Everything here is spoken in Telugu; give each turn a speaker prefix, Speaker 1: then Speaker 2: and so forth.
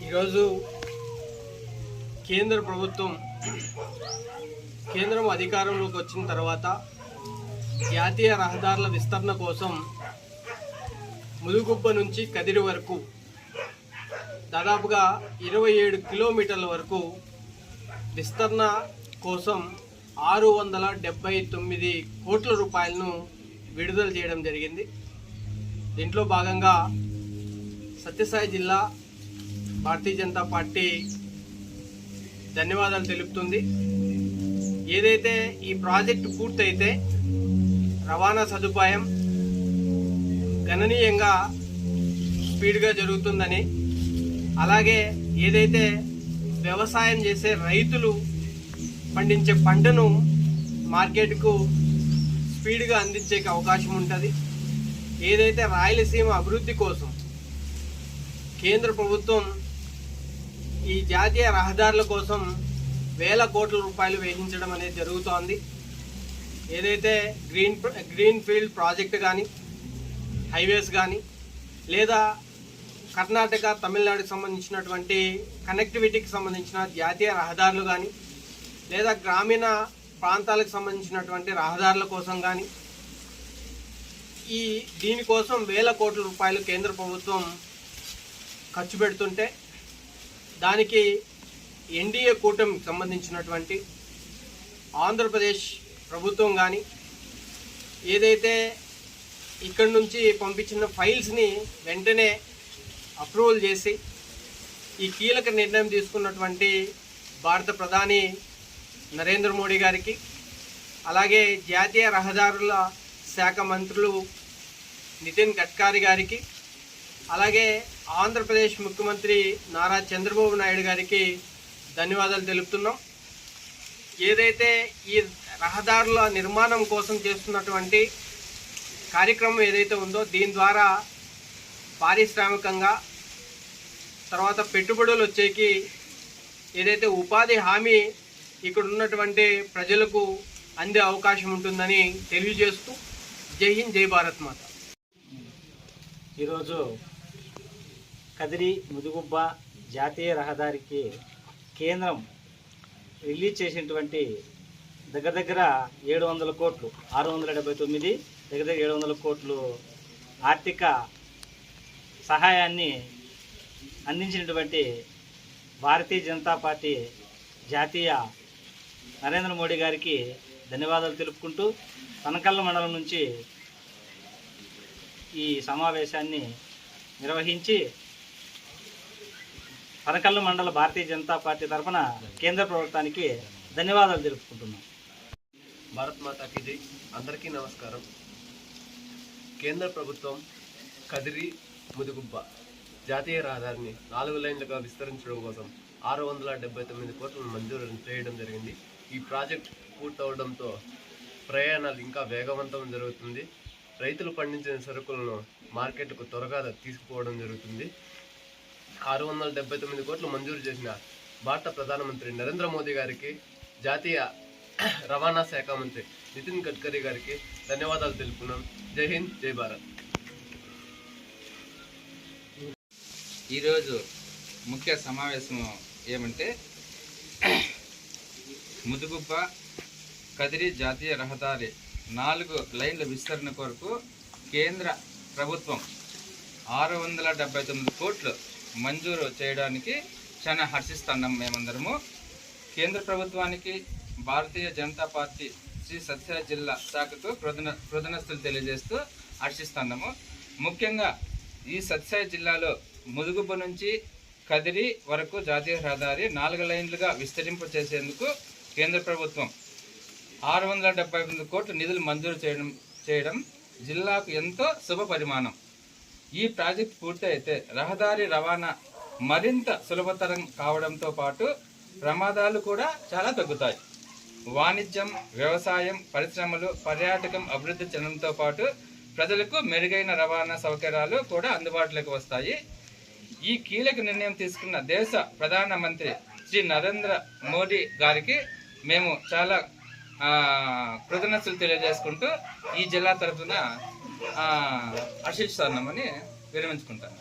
Speaker 1: ఈరోజు కేంద్ర ప్రభుత్వం కేంద్రం అధికారంలోకి వచ్చిన తర్వాత జాతీయ రహదారుల విస్తరణ కోసం ముదుగుబ్బ నుంచి కదిరి వరకు దాదాపుగా 27 కిలోమీటర్ల వరకు విస్తరణ కోసం 679 కోట్ల రూపాయలను విడుదల చేయడం జరిగింది. దీంట్లో భాగంగా సత్యసాయి జిల్లా భారతీయ జనతా పార్టీ ధన్యవాదాలు తెలుపుతుంది. ఏదైతే ఈ ప్రాజెక్టు పూర్తయితే రవాణా సదుపాయం గణనీయంగా స్పీడ్గా జరుగుతుందని, అలాగే ఏదైతే వ్యవసాయం చేసే రైతులు పండించే పంటను మార్కెట్కు స్పీడ్గా అందించే అవకాశం ఉంటుంది. ఏదైతే రాయలసీమ అభివృద్ధి కోసం కేంద్ర ప్రభుత్వం ఈ జాతీయ రహదారుల కోసం వేల కోట్ల రూపాయలు వేయించడం అనేది జరుగుతోంది. ఏదైతే గ్రీన్ ఫీల్డ్ ప్రాజెక్ట్ కానీ, హైవేస్ కానీ, లేదా కర్ణాటక తమిళనాడుకి సంబంధించినటువంటి కనెక్టివిటీకి సంబంధించిన జాతీయ రహదారులు కానీ, లేదా గ్రామీణ ప్రాంతాలకు సంబంధించినటువంటి రహదారుల కోసం కానీ, దీనికోసం వేల కోట్ల రూపాయలు కేంద్ర ప్రభుత్వం ఖర్చు పెడుతుంటే దానికి ఎన్డీఏ కూటమికి సంబంధించినటువంటి ఆంధ్రప్రదేశ్ ప్రభుత్వం కానీ ఏదైతే ఇక్కడి నుంచి పంపించిన ఫైల్స్ని వెంటనే అప్రూవల్ చేసి ఈ కీలక నిర్ణయం తీసుకున్నటువంటి భారత ప్రధాని నరేంద్ర మోడీ గారికి, అలాగే జాతీయ రహదారుల శాఖ మంత్రులు నితిన్ గడ్కరీ గారికి, అలాగే ఆంధ్రప్రదేశ్ ముఖ్యమంత్రి నారా చంద్రబాబు నాయుడు గారికి ధన్యవాదాలు తెలుపుతున్నాం. ఏదైతే ఈ రహదారుల నిర్మాణం కోసం చేస్తున్నటువంటి కార్యక్రమం ఏదైతే ఉందో దీని ద్వారా పారిశ్రామికంగా తర్వాత పెట్టుబడులు వచ్చేకి ఏదైతే ఉపాధి హామీ ఇక్కడ ఉన్నటువంటి ప్రజలకు అందే అవకాశం ఉంటుందని తెలియజేస్తూ జై హింద్, జై భారత్ మాత.
Speaker 2: ఈరోజు కదిరి ముదుగుబ్బ జాతీయ రహదారికి కేంద్రం రిలీజ్ చేసినటువంటి దగ్గర 700 కోట్లు, 679 దగ్గర 700 కోట్లు ఆర్థిక సహాయాన్ని అందించినటువంటి భారతీయ జనతా పార్టీ జాతీయ నరేంద్ర మోడీ గారికి ధన్యవాదాలు తెలుపుకుంటూ తనకల్ల మండలం నుంచి ఈ సమావేశాన్ని నిర్వహించి పనకల్లు మండల భారతీయ జనతా పార్టీ తరఫున కేంద్ర ప్రభుత్వానికి ధన్యవాదాలు తెలుపుకుంటున్నాం.
Speaker 3: భారత్ మాతాకి జై. అందరికీ నమస్కారం. కేంద్ర ప్రభుత్వం కదిరి ముదుగుబ్బ జాతీయ రహదారిని 4 లైన్లుగా విస్తరించడం కోసం 679 కోట్లను మంజూరు చేయడం జరిగింది. ఈ ప్రాజెక్ట్ పూర్తవడంతో ప్రయాణాలు ఇంకా వేగవంతం జరుగుతుంది. రైతులు పండించిన సరుకులను మార్కెట్కు త్వరగా తీసుకుపోవడం జరుగుతుంది. 679 కోట్లు మంజూరు చేసిన భారత ప్రధానమంత్రి నరేంద్ర మోదీ గారికి, జాతీయ రవాణా శాఖ మంత్రి నితిన్ గడ్కరీ గారికి ధన్యవాదాలు తెలుపుకున్నాం. జై హింద్, జై భారత్.
Speaker 4: ఈరోజు ముఖ్య సమావేశం ఏమంటే ముదుగుబ్బ కదిరి జాతీయ రహదారి 4 లైన్ల విస్తరణ కొరకు కేంద్ర ప్రభుత్వం 679 కోట్లు మంజూరు చేయడానికి చాలా హర్షిస్తున్నాం. మేమందరము కేంద్ర ప్రభుత్వానికి, భారతీయ జనతా పార్టీ శ్రీ సత్యసాయి జిల్లా శాఖకు కృతజ్ఞతలు తెలియజేస్తూ హర్షిస్తున్నాము. ముఖ్యంగా ఈ సత్యసాయి జిల్లాలో ముదుగుబ్బ నుంచి కదిరి వరకు జాతీయ రహదారి 4 లైన్లుగా విస్తరింపు చేసేందుకు కేంద్ర ప్రభుత్వం 679 కోట్ల నిధులు మంజూరు చేయడం జిల్లాకు ఎంతో శుభ పరిమాణం. ఈ ప్రాజెక్టు పూర్తయితే రహదారి రవాణా మరింత సులభతరం కావడంతో పాటు ప్రమాదాలు కూడా చాలా తగ్గుతాయి. వాణిజ్యం, వ్యవసాయం, పరిశ్రమలు, పర్యాటకం అభివృద్ధి చెందడంతో పాటు ప్రజలకు మెరుగైన రవాణా సౌకర్యాలు కూడా అందుబాటులోకి వస్తాయి. ఈ కీలక నిర్ణయం తీసుకున్న దేశ ప్రధానమంత్రి శ్రీ నరేంద్ర మోడీ గారికి మేము చాలా కృతజ్ఞతలు తెలియజేసుకుంటూ ఈ జిల్లా తరఫున హర్షిస్తున్నామని విరమించుకుంటాను.